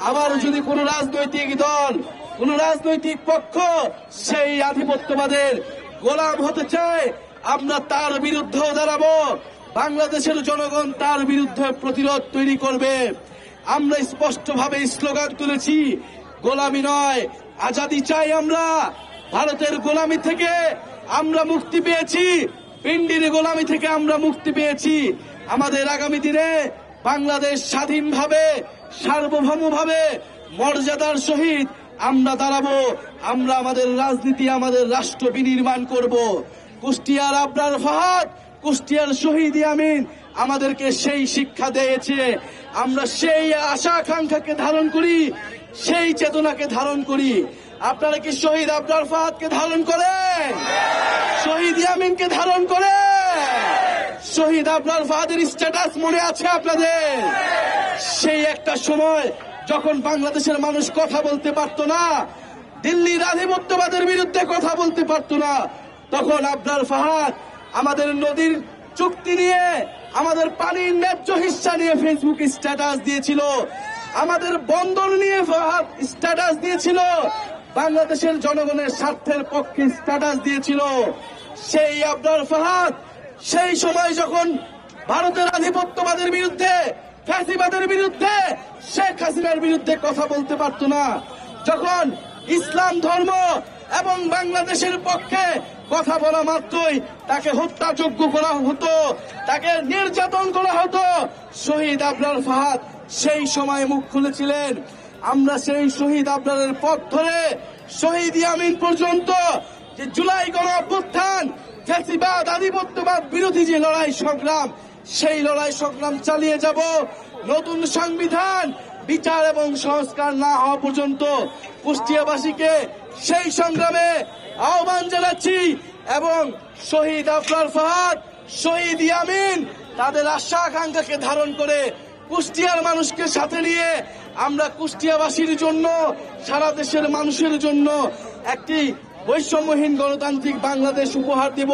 আবার যদি কোন রাজনৈতিক দল, কোন রাজনৈতিক পক্ষ সেই আধিপত্যবাদের গোলাম হতে চায়, আমরা তার বিরুদ্ধেও দাঁড়াবো। বাংলাদেশের জনগণ তার বিরুদ্ধে প্রতিরোধ তৈরি করবে। আমরা স্পষ্টভাবে স্লোগান তুলেছি, গোলামি নয় আজাদি চাই। আমরা ভারতের গোলামি থেকে আমরা মুক্তি পেয়েছি, পিন্ডির গোলামি থেকে আমরা মুক্তি পেয়েছি। আমাদের আগামী দিনে বাংলাদেশ স্বাধীনভাবে, সার্বভৌমভাবে, মর্যাদার সহিত আমরা দাঁড়াবো। আমরা আমাদের রাজনীতি, আমাদের রাষ্ট্র বিনির্মাণ করব। কুষ্টিয়ার আবরার ফাহাদ, কুষ্টিয়ার শহীদ ইয়ামিন আমাদেরকে সেই শিক্ষা দিয়েছে। আমরা সেই আশা আকাঙ্ক্ষাকে ধারণ করি, সেই চেতনাকে ধারণ করি। আপনারা কি শহীদ আবরার ফাহাদকে ধারণ করেন? শহীদ ইয়ামিনকে ধারণ করে? শহীদ আবরার ফাহাদের স্ট্যাটাস মনে আছে আপনাদের? সেই একটা সময় যখন বাংলাদেশের মানুষ কথা বলতে পারত না, দিল্লির আধিপত্যবাদের বিরুদ্ধে কথা বলতে পারত না, তখন আবরার ফাহাদ আমাদের নদীর চুক্তি নিয়ে, আমাদের পানির ন্যায্য হিস্সা নিয়ে ফেসবুকে স্ট্যাটাস দিয়েছিল, আমাদের বন্দর নিয়ে ফাহাদ স্ট্যাটাস দিয়েছিল, বাংলাদেশের জনগণের স্বার্থের পক্ষে স্ট্যাটাস দিয়েছিল। সেই আবরার ফাহাদ সেই সময় যখন ভারতের আধিপত্যবাদের বিরুদ্ধে, ফ্যাসিবাদের বিরুদ্ধে, শেখ হাসিনার বিরুদ্ধে কথা বলতে পারত না, যখন ইসলাম ধর্ম এবং বাংলাদেশের পক্ষে কথা বলা মাত্রই তাকে হত্যাযোগ্য করা হতো, তাকে নির্যাতন করা হতো, শহীদ আবরার ফাহাদ সেই সময় মুখ খুলেছিলেন। আমরা সেই শহীদ আবরারের পথ ধরে শহীদ ইয়ামিন পর্যন্ত যে জুলাই গণ অভ্যুত্থান, ফ্যাসিবাদ, আধিপত্যবাদ বিরোধী যে লড়াই সংগ্রাম, সেই লড়াই সংগ্রাম চালিয়ে যাব। নতুন সংবিধান, বিচার এবং সংস্কার না হওয়া পর্যন্ত কুষ্টিয়াবাসীকে সেই সংগ্রামে আহ্বান জানাচ্ছি। এবং শহীদ আবরার ফাহাদ, শহীদ ইয়ামিন তাদের আশা আকাঙ্ক্ষাকে ধারণ করে কুষ্টিয়ার মানুষকে সাথে নিয়ে আমরা কুষ্টিয়াবাসীর জন্য, সারা দেশের মানুষের জন্য একটি বৈষম্যহীন গণতান্ত্রিক বাংলাদেশ উপহার দেব।